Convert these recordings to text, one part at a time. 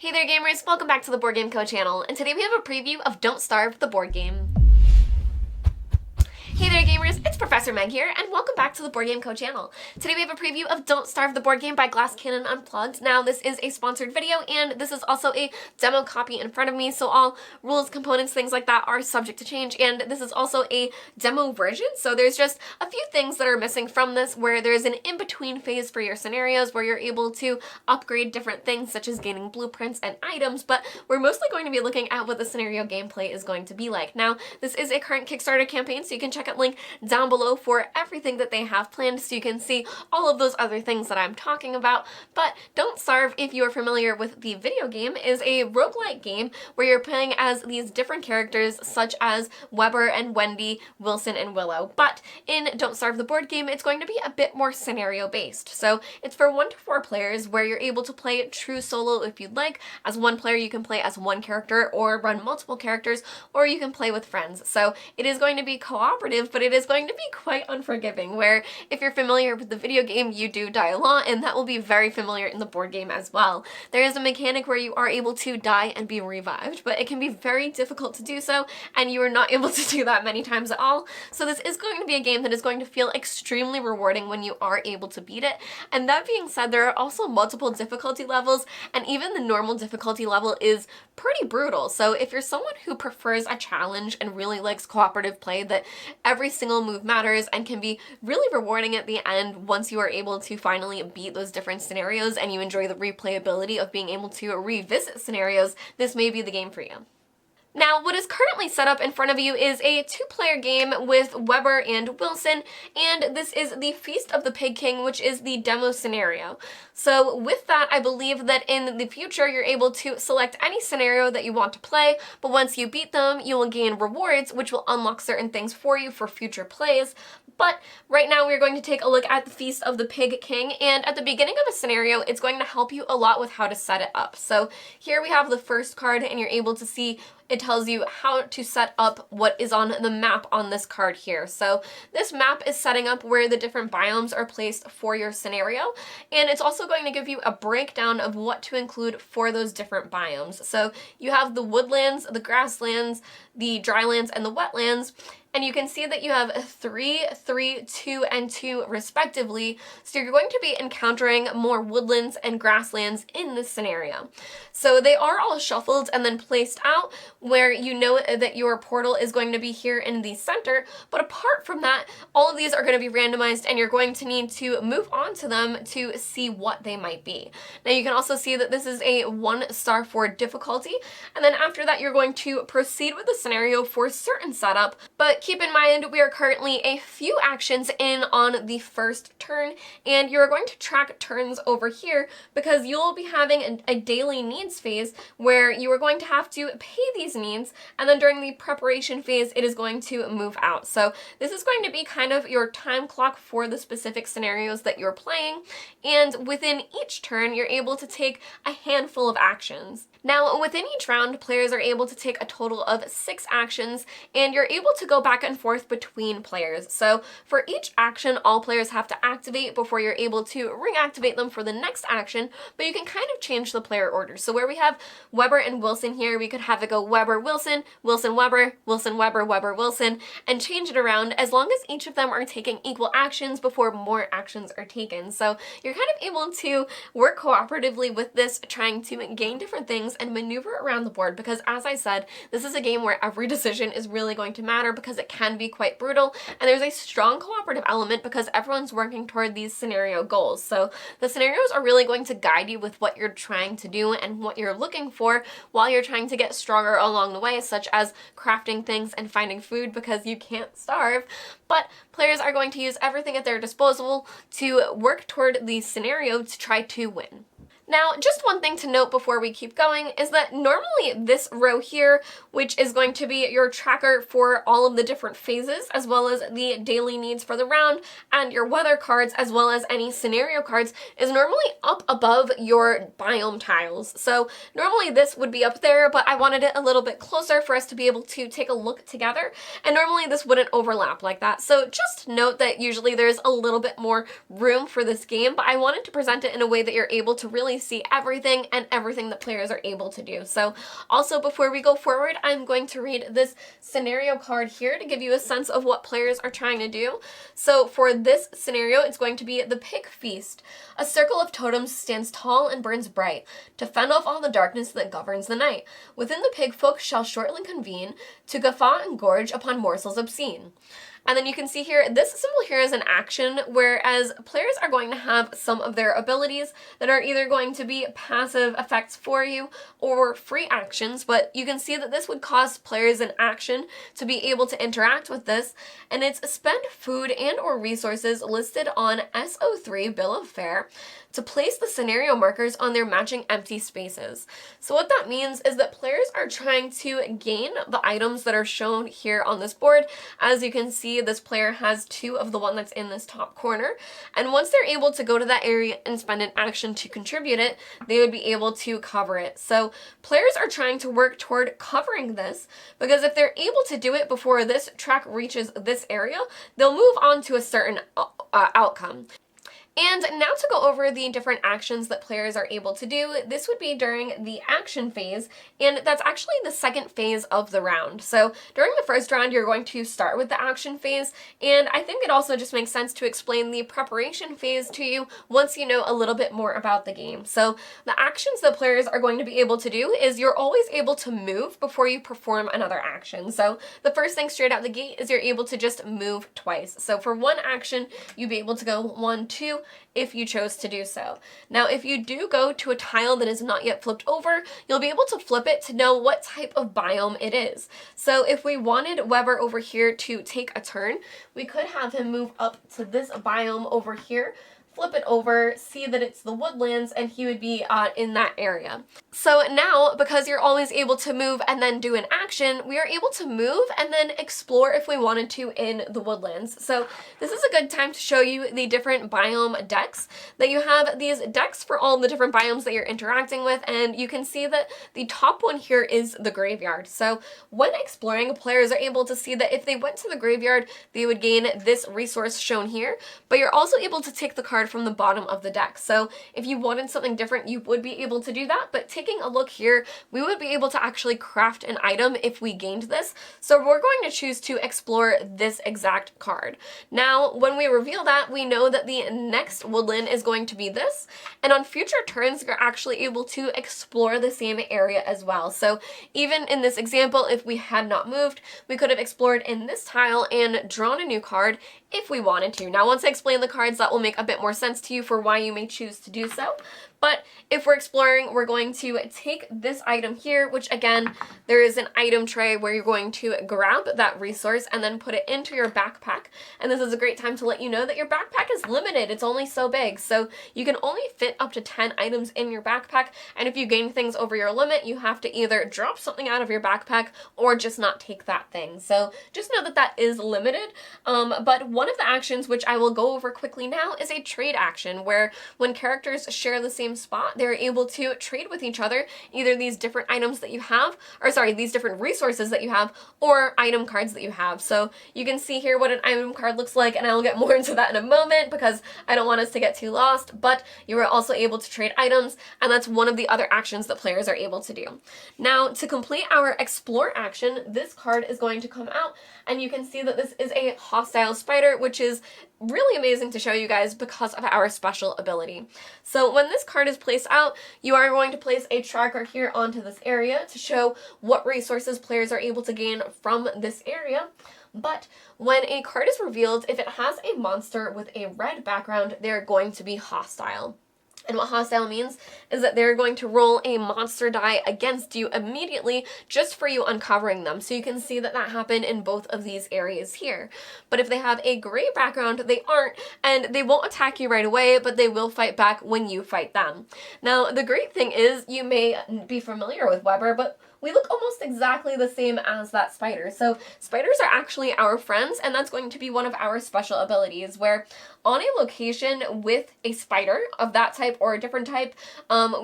Hey there gamers, welcome back to the Board Game Co channel, and today we have a preview of Don't Starve, the board game. Hey there gamers, it's Professor Meg here, and welcome back to the Board Game Co channel. Today we have a preview of Don't Starve, the board game by Glass Cannon Unplugged. Now this is a sponsored video, and this is also a demo copy in front of me, so all rules, components, things like that are subject to change, and this is also a demo version, so there's just a few things that are missing from this, where there's an in-between phase for your scenarios where you're able to upgrade different things such as gaining blueprints and items, but we're mostly going to be looking at what the scenario gameplay is going to be like. Now this is a current Kickstarter campaign, so you can check out link down below for everything that they have planned so you can see all of those other things that I'm talking about. But Don't Starve, if you are familiar with the video game, is a roguelike game where you're playing as these different characters such as Weber and Wendy, Wilson and Willow. But in Don't Starve the board game, it's going to be a bit more scenario based. So it's for 1 to 4 players where you're able to play true solo if you'd like. As one player you can play as one character or run multiple characters, or you can play with friends. So it is going to be cooperative, but it is going to be quite unforgiving, where if you're familiar with the video game, you do die a lot, and that will be very familiar in the board game as well. There is a mechanic where you are able to die and be revived, but it can be very difficult to do so, and you are not able to do that many times at all. So this is going to be a game that is going to feel extremely rewarding when you are able to beat it. And that being said, there are also multiple difficulty levels, and even the normal difficulty level is pretty brutal. So if you're someone who prefers a challenge and really likes cooperative play, that every single move matters and can be really rewarding at the end once you are able to finally beat those different scenarios and you enjoy the replayability of being able to revisit scenarios, this may be the game for you. Now, what is currently set up in front of you is a 2-player game with Weber and Wilson, and this is the Feast of the Pig King, which is the demo scenario. So with that, I believe that in the future you're able to select any scenario that you want to play, but once you beat them, you will gain rewards, which will unlock certain things for you for future plays. But right now we're going to take a look at the Feast of the Pig King, and at the beginning of a scenario, it's going to help you a lot with how to set it up. So here we have the first card, and you're able to see it tells you how to set up what is on the map on this card here. So this map is setting up where the different biomes are placed for your scenario, and it's also going to give you a breakdown of what to include for those different biomes. So you have the woodlands, the grasslands, the drylands, and the wetlands. And you can see that you have 3, 3, 2, and 2 respectively, so you're going to be encountering more woodlands and grasslands in this scenario. So they are all shuffled and then placed out where you know that your portal is going to be here in the center, but apart from that, all of these are going to be randomized and you're going to need to move on to them to see what they might be. Now you can also see that this is a 1 star for difficulty, and then after that you're going to proceed with the scenario for certain setup, but keep in mind we are currently a few actions in on the first turn, and you're going to track turns over here because you'll be having a daily needs phase where you are going to have to pay these needs, and then during the preparation phase it is going to move out. So this is going to be kind of your time clock for the specific scenarios that you're playing, and within each turn you're able to take a handful of actions. Now within each round, players are able to take a total of 6 actions, and you're able to go back and forth between players. So for each action, all players have to activate before you're able to reactivate them for the next action, but you can kind of change the player order. So where we have Weber and Wilson here, we could have it go Weber, Wilson, Wilson, Weber, Wilson, Weber, Weber, Wilson, and change it around as long as each of them are taking equal actions before more actions are taken. So you're kind of able to work cooperatively with this, trying to gain different things and maneuver around the board, because as I said, this is a game where every decision is really going to matter because it can be quite brutal, and there's a strong cooperative element because everyone's working toward these scenario goals. So the scenarios are really going to guide you with what you're trying to do and what you're looking for while you're trying to get stronger along the way, such as crafting things and finding food because you can't starve. But players are going to use everything at their disposal to work toward the scenario to try to win. Now, just one thing to note before we keep going is that normally this row here, which is going to be your tracker for all of the different phases, as well as the daily needs for the round, and your weather cards, as well as any scenario cards, is normally up above your biome tiles. So normally this would be up there, but I wanted it a little bit closer for us to be able to take a look together, and normally this wouldn't overlap like that. So just note that usually there's a little bit more room for this game, but I wanted to present it in a way that you're able to really see everything and everything that players are able to do. So also, before we go forward, I'm going to read this scenario card here to give you a sense of what players are trying to do. So for this scenario, it's going to be the Pig Feast. A circle of totems stands tall and burns bright to fend off all the darkness that governs the night. Within the pig folk shall shortly convene to guffaw and gorge upon morsels obscene. And then you can see here, this symbol here is an action, whereas players are going to have some of their abilities that are either going to be passive effects for you or free actions, but you can see that this would cost players an action to be able to interact with this, and it's spend food and or resources listed on SO3 Bill of Fare to place the scenario markers on their matching empty spaces. So what that means is that players are trying to gain the items that are shown here on this board. As you can see, this player has 2 of the one that's in this top corner, and once they're able to go to that area and spend an action to contribute it, they would be able to cover it. So players are trying to work toward covering this, because if they're able to do it before this track reaches this area, they'll move on to a certain outcome. And now to go over the different actions that players are able to do, this would be during the action phase, and that's actually the second phase of the round. So during the first round, you're going to start with the action phase, and I think it also just makes sense to explain the preparation phase to you once you know a little bit more about the game. So the actions that players are going to be able to do is you're always able to move before you perform another action. So the first thing straight out the gate is you're able to just move twice. So for one action, you'd be able to go 1, 2, if you chose to do so. Now, if you do go to a tile that is not yet flipped over, you'll be able to flip it to know what type of biome it is. So if we wanted Weber over here to take a turn, we could have him move up to this biome over here, flip it over, see that it's the woodlands, and he would be in that area. So now, because you're always able to move and then do an action, we are able to move and then explore if we wanted to in the woodlands. So this is a good time to show you the different biome decks. That you have these decks for all the different biomes that you're interacting with, and you can see that the top one here is the graveyard. So when exploring, players are able to see that if they went to the graveyard, they would gain this resource shown here, but you're also able to take the card from the bottom of the deck. So if you wanted something different, you would be able to do that, but taking a look here, we would be able to actually craft an item if we gained this. So we're going to choose to explore this exact card. Now, when we reveal that, we know that the next woodland is going to be this, and on future turns, you're actually able to explore the same area as well. So even in this example, if we had not moved, we could have explored in this tile and drawn a new card if we wanted to. Now, once I explain the cards, that will make a bit more sense to you for why you may choose to do so. But if we're exploring, we're going to take this item here, which again, there is an item tray where you're going to grab that resource and then put it into your backpack. And this is a great time to let you know that your backpack is limited. It's only so big. So you can only fit up to 10 items in your backpack. And if you gain things over your limit, you have to either drop something out of your backpack or just not take that thing. So just know that that is limited. But one of the actions, which I will go over quickly now, is a trade action where when characters share the same spot, they're able to trade with each other either these different items that you have, or sorry, these different resources that you have, or item cards that you have. So you can see here what an item card looks like, and I will get more into that in a moment because I don't want us to get too lost, but you are also able to trade items, and that's one of the other actions that players are able to do. Now, to complete our explore action, this card is going to come out, and you can see that this is a hostile spider, which is really amazing to show you guys because of our special ability. So when this card is placed out, you are going to place a tracker here onto this area to show what resources players are able to gain from this area. But when a card is revealed, if it has a monster with a red background, they're going to be hostile. And what hostile means is that they're going to roll a monster die against you immediately just for you uncovering them. So you can see that that happened in both of these areas here. But if they have a gray background, they aren't, and they won't attack you right away, but they will fight back when you fight them. Now, the great thing is you may be familiar with Weber, but we look almost exactly the same as that spider. So spiders are actually our friends, and that's going to be one of our special abilities, where on a location with a spider of that type or a different type,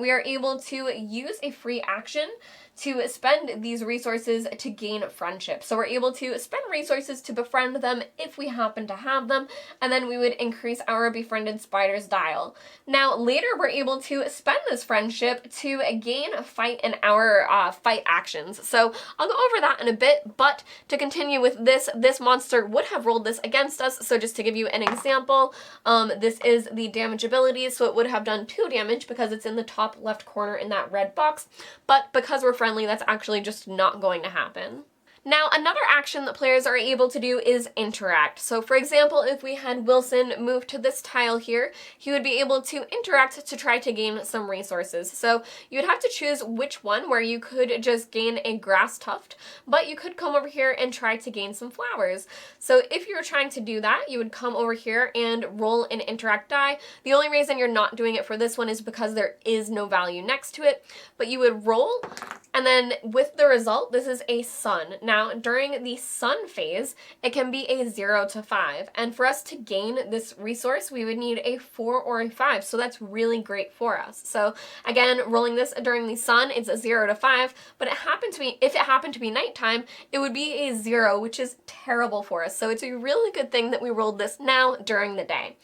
we are able to use a free action to spend these resources to gain friendship. So we're able to spend resources to befriend them if we happen to have them, and then we would increase our befriended spider's dial. Now later we're able to spend this friendship to gain fight in our fight actions. So I'll go over that in a bit, but to continue with this monster would have rolled this against us. So just to give you an example, this is the damage ability, so it would have done 2 damage because it's in the top left corner in that red box, but because we're friendly, that's actually just not going to happen. Now, another action that players are able to do is interact. So for example, if we had Wilson move to this tile here, he would be able to interact to try to gain some resources. So you'd have to choose which one, where you could just gain a grass tuft, but you could come over here and try to gain some flowers. So if you were trying to do that, you would come over here and roll an interact die. The only reason you're not doing it for this one is because there is no value next to it, but you would roll, and then with the result, this is a sun. Now, during the sun phase, it can be a 0 to 5. And for us to gain this resource, we would need a 4 or a 5. So that's really great for us. So again, rolling this during the sun, it's a 0 to 5. But if it happened to be nighttime, it would be a 0, which is terrible for us. So it's a really good thing that we rolled this now during the day.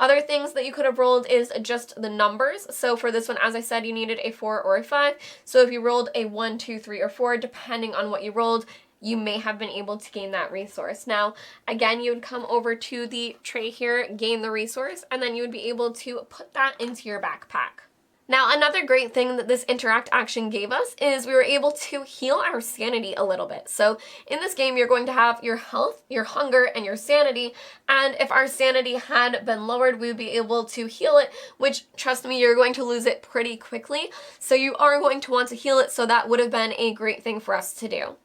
Other things that you could have rolled is just the numbers. So for this one, as I said, you needed a 4 or a 5. So if you rolled a 1, 2, 3, or 4, depending on what you rolled, you may have been able to gain that resource. Now, again, you would come over to the tray here, gain the resource, and then you would be able to put that into your backpack. Now, another great thing that this interact action gave us is we were able to heal our sanity a little bit. So in this game, you're going to have your health, your hunger, and your sanity. And if our sanity had been lowered, we would be able to heal it, which, trust me, you're going to lose it pretty quickly. So you are going to want to heal it, so that would have been a great thing for us to do.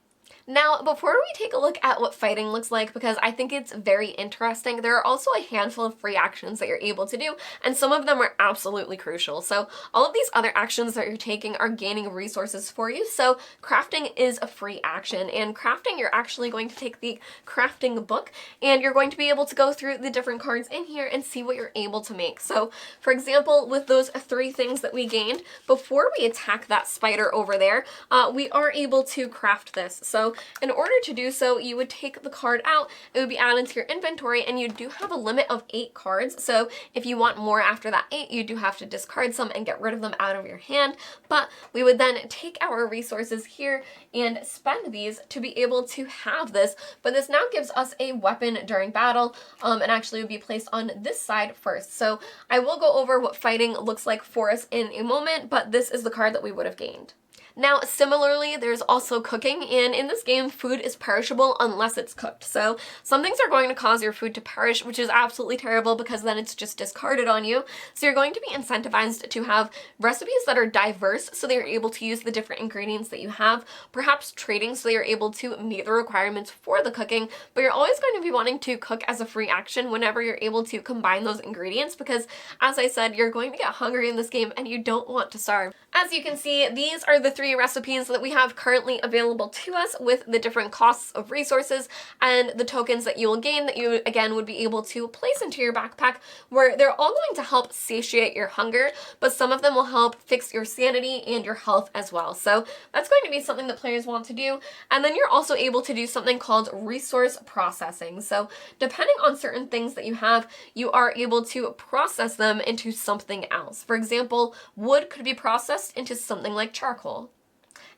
Now, before we take a look at what fighting looks like, because I think it's very interesting, there are also a handful of free actions that you're able to do, and some of them are absolutely crucial. So all of these other actions that you're taking are gaining resources for you. So crafting is a free action, and crafting, you're actually going to take the crafting book, and you're going to be able to go through the different cards in here and see what you're able to make. So for example, with those 3 things that we gained, before we attack that spider over there, we are able to craft this. So in order to do so, you would take the card out, it would be added to your inventory, and you do have a limit of 8 cards. So if you want more after that 8, you do have to discard some and get rid of them out of your hand. But we would then take our resources here and spend these to be able to have this. But this now gives us a weapon during battle, and actually would be placed on this side first. So I will go over what fighting looks like for us in a moment, but this is the card that we would have gained. Now, similarly, there's also cooking, and in this game, food is perishable unless it's cooked. So some things are going to cause your food to perish, which is absolutely terrible because then it's just discarded on you. So you're going to be incentivized to have recipes that are diverse so that you're able to use the different ingredients that you have, perhaps trading so that you're able to meet the requirements for the cooking, but you're always going to be wanting to cook as a free action whenever you're able to combine those ingredients because, as I said, you're going to get hungry in this game and you don't want to starve. As you can see, these are the 3 recipes that we have currently available to us with the different costs of resources and the tokens that you will gain that you, again, would be able to place into your backpack, where they're all going to help satiate your hunger, but some of them will help fix your sanity and your health as well. So that's going to be something that players want to do. And then you're also able to do something called resource processing. So depending on certain things that you have, you are able to process them into something else. For example, wood could be processed into something like charcoal.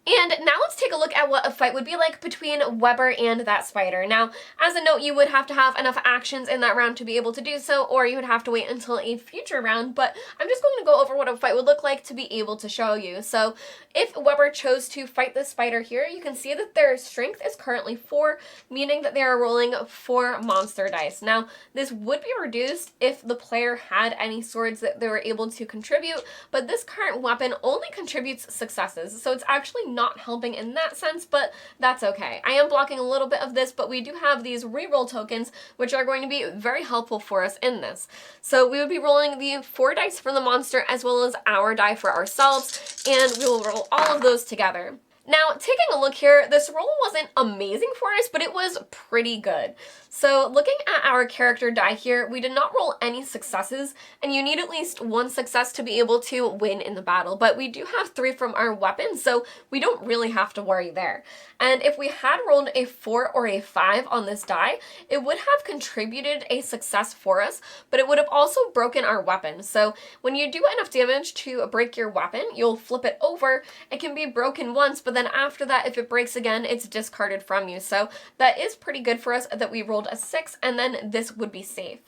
And now let's take a look at what a fight would be like between Weber and that spider. Now, as a note, you would have to have enough actions in that round to be able to do so, or you would have to wait until a future round, but I'm just going to go over what a fight would look like to be able to show you. So if Weber chose to fight this spider here, you can see that their strength is currently 4, meaning that they are rolling 4 monster dice. Now, this would be reduced if the player had any swords that they were able to contribute, but this current weapon only contributes successes, so it's actually not helping in that sense, but that's okay. I am blocking a little bit of this, but we do have these reroll tokens, which are going to be very helpful for us in this. So we would be rolling the 4 dice for the monster as well as our die for ourselves, and we will roll all of those together. Now, taking a look here, this roll wasn't amazing for us, but it was pretty good. So looking at our character die here, we did not roll any successes, and you need at least one success to be able to win in the battle, but we do have 3 from our weapons, so we don't really have to worry there. And if we had rolled a 4 or a 5 on this die, it would have contributed a success for us, but it would have also broken our weapon. So when you do enough damage to break your weapon, you'll flip it over. It can be broken once, but then after that, if it breaks again, it's discarded from you. So that is pretty good for us that we rolled a 6, and then this would be safe.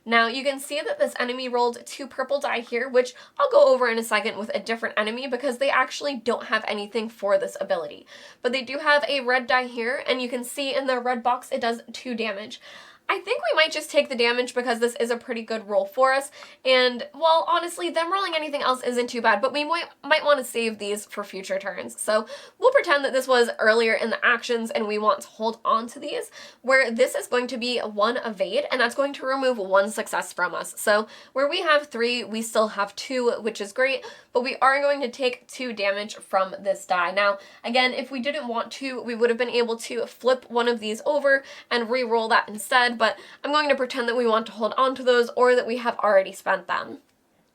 Now you can see that this enemy rolled 2 purple die here, which I'll go over in a second with a different enemy because they actually don't have anything for this ability. But they do have a red die here, and you can see in the red box it does 2 damage. I think we might just take the damage because this is a pretty good roll for us, and well, honestly, them rolling anything else isn't too bad, but we might want to save these for future turns. So we'll pretend that this was earlier in the actions and we want to hold on to these, where this is going to be 1 evade, and that's going to remove 1 success from us. So where we have 3, we still have 2, which is great, but we are going to take 2 damage from this die. Now, again, if we didn't want to, we would have been able to flip one of these over and re-roll that instead, but I'm going to pretend that we want to hold on to those or that we have already spent them.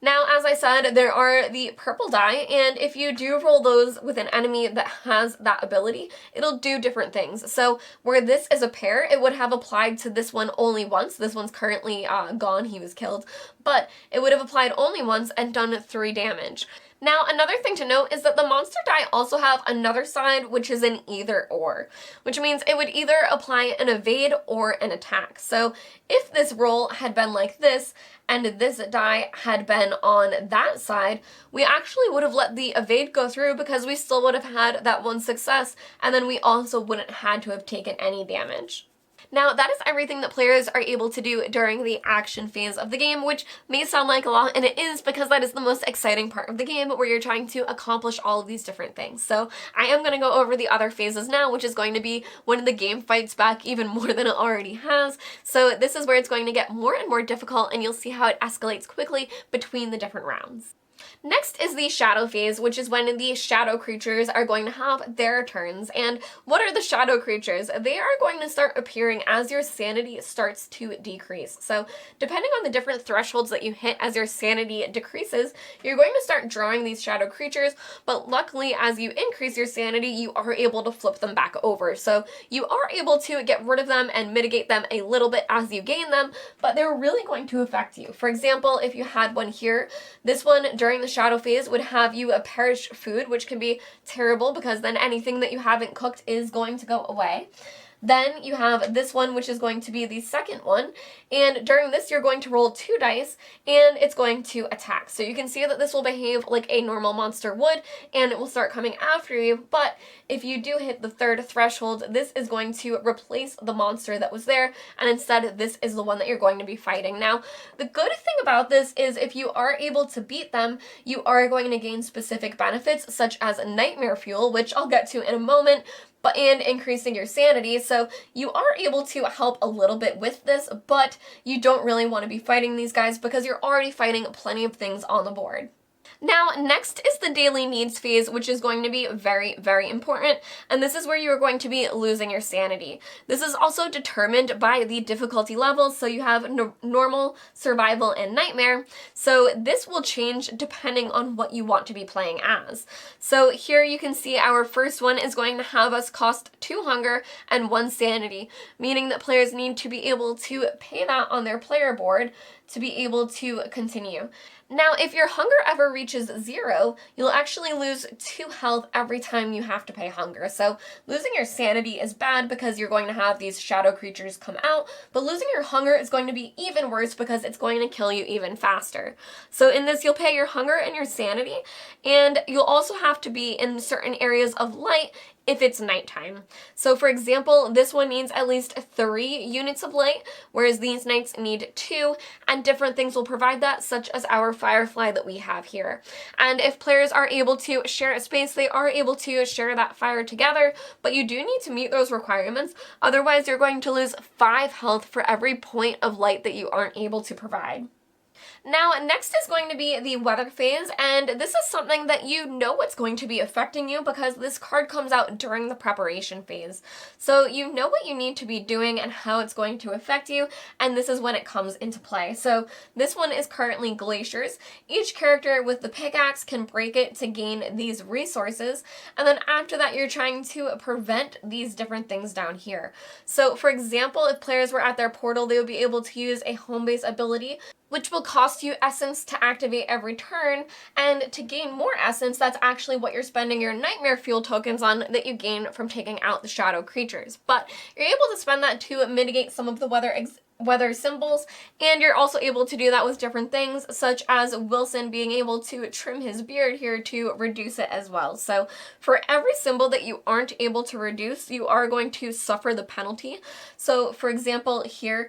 Now, as I said, there are the purple die, and if you do roll those with an enemy that has that ability, it'll do different things. So where this is a pair, it would have applied to this one only once. This one's currently gone, he was killed, but it would have applied only once and done 3 damage. Now, another thing to note is that the monster die also have another side, which is an either or, which means it would either apply an evade or an attack. So if this roll had been like this, and this die had been on that side, we actually would have let the evade go through because we still would have had that 1 success, and then we also wouldn't had to have taken any damage. Now, that is everything that players are able to do during the action phase of the game, which may sound like a lot, and it is because that is the most exciting part of the game where you're trying to accomplish all of these different things. So I am going to go over the other phases now, which is going to be when the game fights back even more than it already has. So this is where it's going to get more and more difficult, and you'll see how it escalates quickly between the different rounds. Next is the shadow phase, which is when the shadow creatures are going to have their turns. And what are the shadow creatures? They are going to start appearing as your sanity starts to decrease. So depending on the different thresholds that you hit as your sanity decreases, you're going to start drawing these shadow creatures, but luckily as you increase your sanity, you are able to flip them back over. So you are able to get rid of them and mitigate them a little bit as you gain them, but they're really going to affect you. For example, if you had one here, this one during the shadow phase would have you a perished food, which can be terrible because then anything that you haven't cooked is going to go away. Then you have this one, which is going to be the second one, and during this you're going to roll 2 dice and it's going to attack. So you can see that this will behave like a normal monster would and it will start coming after you, but if you do hit the 3rd threshold, this is going to replace the monster that was there, and instead this is the one that you're going to be fighting. Now, the good thing about this is if you are able to beat them, you are going to gain specific benefits such as nightmare fuel, which I'll get to in a moment, and increasing your sanity, so you are able to help a little bit with this, but you don't really want to be fighting these guys because you're already fighting plenty of things on the board. Now, next is the daily needs phase, which is going to be very, very important, and this is where you are going to be losing your sanity. This is also determined by the difficulty levels, so you have normal, survival, and nightmare, so this will change depending on what you want to be playing as. So here you can see our first one is going to have us cost 2 hunger and 1 sanity, meaning that players need to be able to pay that on their player board to be able to continue. Now, if your hunger ever reaches 0, you'll actually lose 2 health every time you have to pay hunger. So losing your sanity is bad because you're going to have these shadow creatures come out, but losing your hunger is going to be even worse because it's going to kill you even faster. So in this, you'll pay your hunger and your sanity, and you'll also have to be in certain areas of light if it's nighttime. So for example, this one needs at least 3 units of light, whereas these knights need 2, and different things will provide that, such as our firefly that we have here. And if players are able to share a space, they are able to share that fire together, but you do need to meet those requirements, otherwise you're going to lose 5 health for every point of light that you aren't able to provide. Now, next is going to be the weather phase, and this is something that you know what's going to be affecting you because this card comes out during the preparation phase. So you know what you need to be doing and how it's going to affect you, and this is when it comes into play. So this one is currently glaciers. Each character with the pickaxe can break it to gain these resources, and then after that you're trying to prevent these different things down here. So for example, if players were at their portal, they would be able to use a home base ability, which will cost you essence to activate every turn, and to gain more essence, that's actually what you're spending your nightmare fuel tokens on that you gain from taking out the shadow creatures. But you're able to spend that to mitigate some of the weather symbols, and you're also able to do that with different things, such as Wilson being able to trim his beard here to reduce it as well. So for every symbol that you aren't able to reduce, you are going to suffer the penalty. So for example here,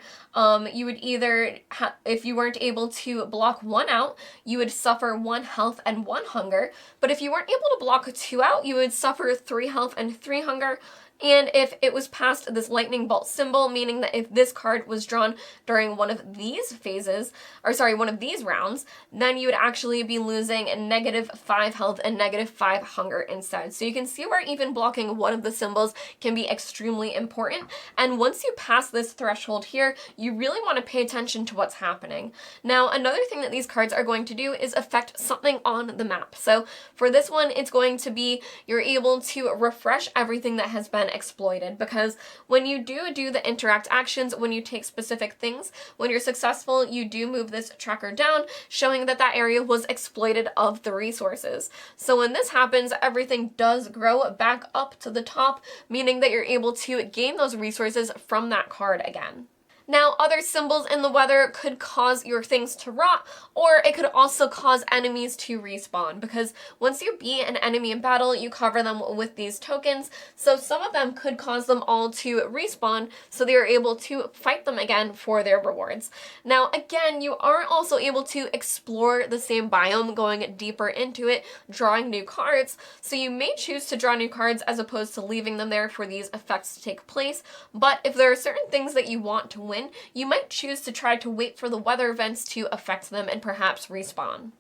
you would either, if you weren't able to block 1 out, you would suffer 1 health and 1 hunger, but if you weren't able to block 2 out, you would suffer 3 health and 3 hunger. And if it was past this lightning bolt symbol, meaning that if this card was drawn during one of these phases, one of these rounds, then you would actually be losing -5 health and -5 hunger instead. So you can see where even blocking one of the symbols can be extremely important. And once you pass this threshold here, you really want to pay attention to what's happening. Now, another thing that these cards are going to do is affect something on the map. So for this one, it's going to be you're able to refresh everything that has been exploited, because when you do the interact actions, when you take specific things, when you're successful, you do move this tracker down, showing that that area was exploited of the resources. So when this happens, everything does grow back up to the top, meaning that you're able to gain those resources from that card again. Now, other symbols in the weather could cause your things to rot, or it could also cause enemies to respawn, because once you beat an enemy in battle, you cover them with these tokens, so some of them could cause them all to respawn, so they are able to fight them again for their rewards. Now, again, you are also able to explore the same biome, going deeper into it, drawing new cards, so you may choose to draw new cards as opposed to leaving them there for these effects to take place, but if there are certain things that you want to win, you might choose to try to wait for the weather events to affect them and perhaps respawn.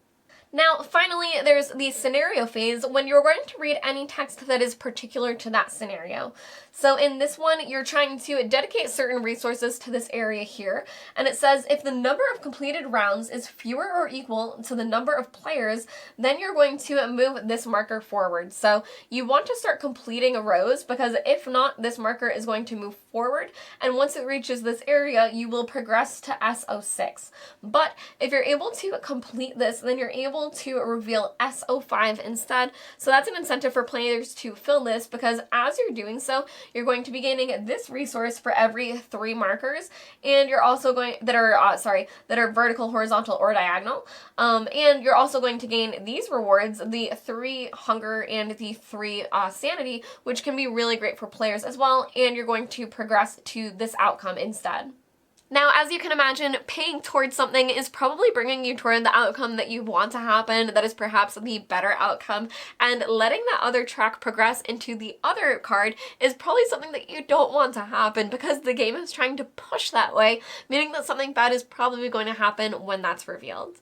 Now, finally, there's the scenario phase, when you're going to read any text that is particular to that scenario. So in this one, you're trying to dedicate certain resources to this area here, and it says if the number of completed rounds is fewer or equal to the number of players, then you're going to move this marker forward. So you want to start completing rows, because if not, this marker is going to move forward, and once it reaches this area, you will progress to SO6. But if you're able to complete this, then you're able to reveal SO5 instead. So that's an incentive for players to fill this, because as you're doing so, you're going to be gaining this resource for every 3 markers, and you're also going that are vertical, horizontal, or diagonal. And you're also going to gain these rewards, the 3 hunger and the 3 sanity, which can be really great for players as well, and you're going to progress to this outcome instead. Now, as you can imagine, paying towards something is probably bringing you toward the outcome that you want to happen, that is perhaps the better outcome, and letting that other track progress into the other card is probably something that you don't want to happen, because the game is trying to push that way, meaning that something bad is probably going to happen when that's revealed.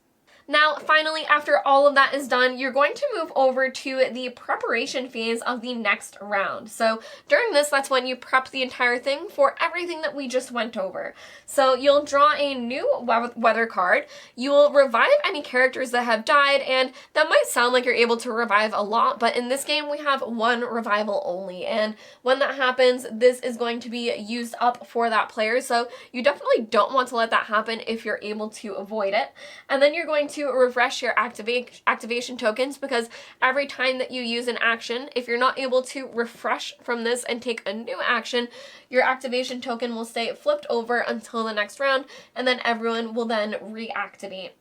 Now, finally, after all of that is done, you're going to move over to the preparation phase of the next round. So during this, that's when you prep the entire thing for everything that we just went over. So you'll draw a new weather card, you will revive any characters that have died, and that might sound like you're able to revive a lot, but in this game we have 1 revival only, and when that happens, this is going to be used up for that player, so you definitely don't want to let that happen if you're able to avoid it. And then you're going to refresh your activation tokens, because every time that you use an action, if you're not able to refresh from this and take a new action, your activation token will stay flipped over until the next round, and then everyone will then reactivate.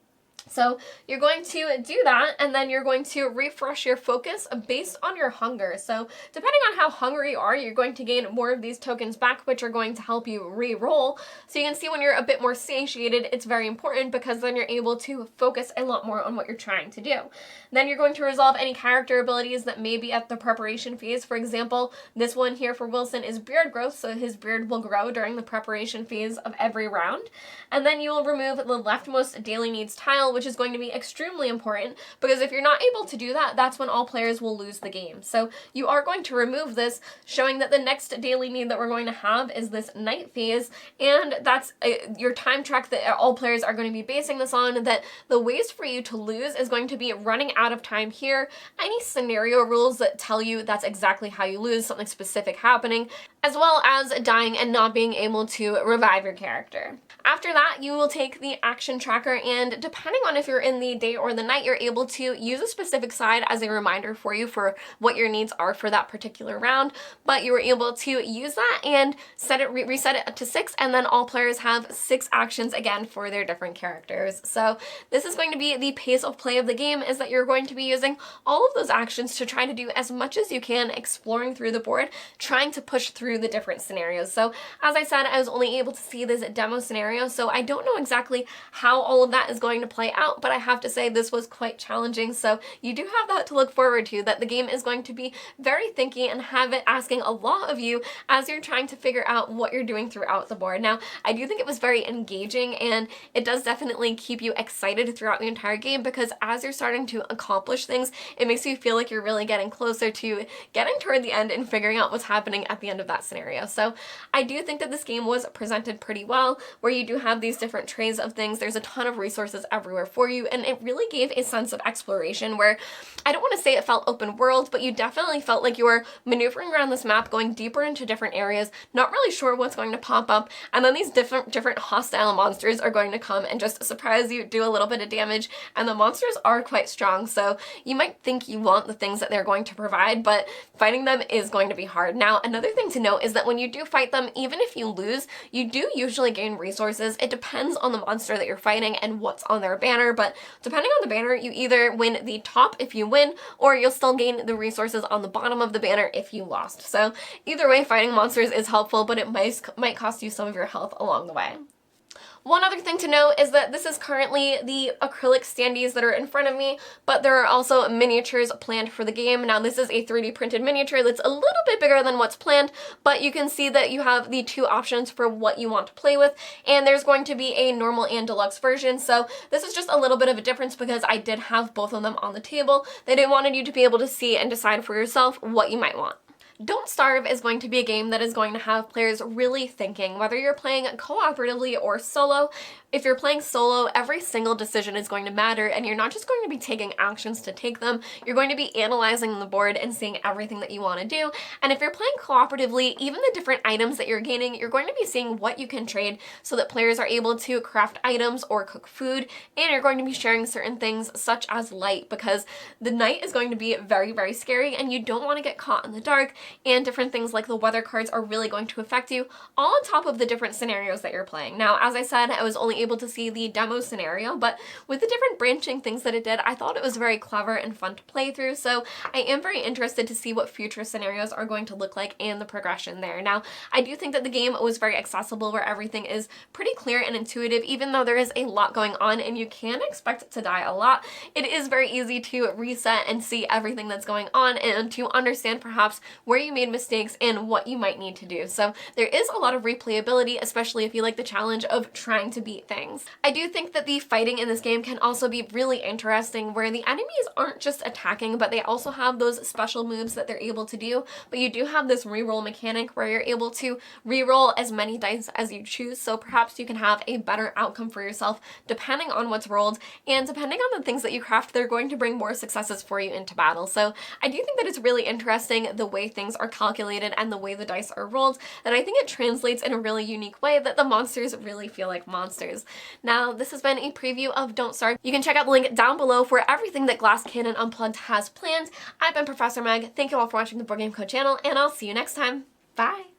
So you're going to do that, and then you're going to refresh your focus based on your hunger. So depending on how hungry you are, you're going to gain more of these tokens back, which are going to help you re-roll. So you can see when you're a bit more satiated, it's very important because then you're able to focus a lot more on what you're trying to do. Then you're going to resolve any character abilities that may be at the preparation phase. For example, this one here for Wilson is beard growth, so his beard will grow during the preparation phase of every round. And then you will remove the leftmost daily needs tile, which is going to be extremely important because if you're not able to do that, that's when all players will lose the game. So you are going to remove this, showing that the next daily need that we're going to have is this night phase, and that's your time track that all players are going to be basing this on, that the ways for you to lose is going to be running out of time here, any scenario rules that tell you that's exactly how you lose, something specific happening, as well as dying and not being able to revive your character. After that, you will take the action tracker, and depending on if you're in the day or the night, you're able to use a specific side as a reminder for you for what your needs are for that particular round, but you were able to use that and reset it up to 6, and then all players have 6 actions again for their different characters. So this is going to be the pace of play of the game, is that you're going to be using all of those actions to try to do as much as you can, exploring through the board, trying to push through the different scenarios. So as I said, I was only able to see this demo scenario, so I don't know exactly how all of that is going to play out, but I have to say this was quite challenging. So you do have that to look forward to, that the game is going to be very thinky and have it asking a lot of you as you're trying to figure out what you're doing throughout the board. Now, I do think it was very engaging, and it does definitely keep you excited throughout the entire game because as you're starting to accomplish things, it makes you feel like you're really getting closer to getting toward the end and figuring out what's happening at the end of that scenario. So I do think that this game was presented pretty well, where you do have these different trays of things. There's a ton of resources everywhere for you, and it really gave a sense of exploration where I don't want to say it felt open world, but you definitely felt like you were maneuvering around this map, going deeper into different areas, not really sure what's going to pop up, and then these different hostile monsters are going to come and just surprise you, do a little bit of damage, and the monsters are quite strong, so you might think you want the things that they're going to provide, but fighting them is going to be hard. Now, another thing to note is that when you do fight them, even if you lose, you do usually gain resources. It depends on the monster that you're fighting and what's on their banner, but depending on the banner, you either win the top if you win, or you'll still gain the resources on the bottom of the banner if you lost. So either way, fighting monsters is helpful, but it might cost you some of your health along the way. One other thing to note is that this is currently the acrylic standees that are in front of me, but there are also miniatures planned for the game. Now, this is a 3D printed miniature that's a little bit bigger than what's planned, but you can see that you have the 2 options for what you want to play with, and there's going to be a normal and deluxe version. So this is just a little bit of a difference because I did have both of them on the table. They wanted you to be able to see and decide for yourself what you might want. Don't Starve is going to be a game that is going to have players really thinking, whether you're playing cooperatively or solo. If you're playing solo, every single decision is going to matter, and you're not just going to be taking actions to take them, you're going to be analyzing the board and seeing everything that you want to do. And if you're playing cooperatively, even the different items that you're gaining, you're going to be seeing what you can trade so that players are able to craft items or cook food, and you're going to be sharing certain things such as light, because the night is going to be very, very scary, and you don't want to get caught in the dark, and different things like the weather cards are really going to affect you, all on top of the different scenarios that you're playing. Now, as I said, I was only able to see the demo scenario, but with the different branching things that it did, I thought it was very clever and fun to play through, so I am very interested to see what future scenarios are going to look like and the progression there. Now, I do think that the game was very accessible, where everything is pretty clear and intuitive, even though there is a lot going on and you can expect to die a lot. It is very easy to reset and see everything that's going on and to understand perhaps where you made mistakes and what you might need to do. So there is a lot of replayability, especially if you like the challenge of trying to beat things. I do think that the fighting in this game can also be really interesting, where the enemies aren't just attacking, but they also have those special moves that they're able to do. But you do have this reroll mechanic where you're able to reroll as many dice as you choose, so perhaps you can have a better outcome for yourself depending on what's rolled, and depending on the things that you craft, they're going to bring more successes for you into battle. So I do think that it's really interesting the way things are calculated and the way the dice are rolled, that I think it translates in a really unique way that the monsters really feel like monsters. Now, this has been a preview of Don't Starve. You can check out the link down below for everything that Glass Cannon Unplugged has planned. I've been Professor Meg. Thank you all for watching the Board Game Code channel, and I'll see you next time. Bye!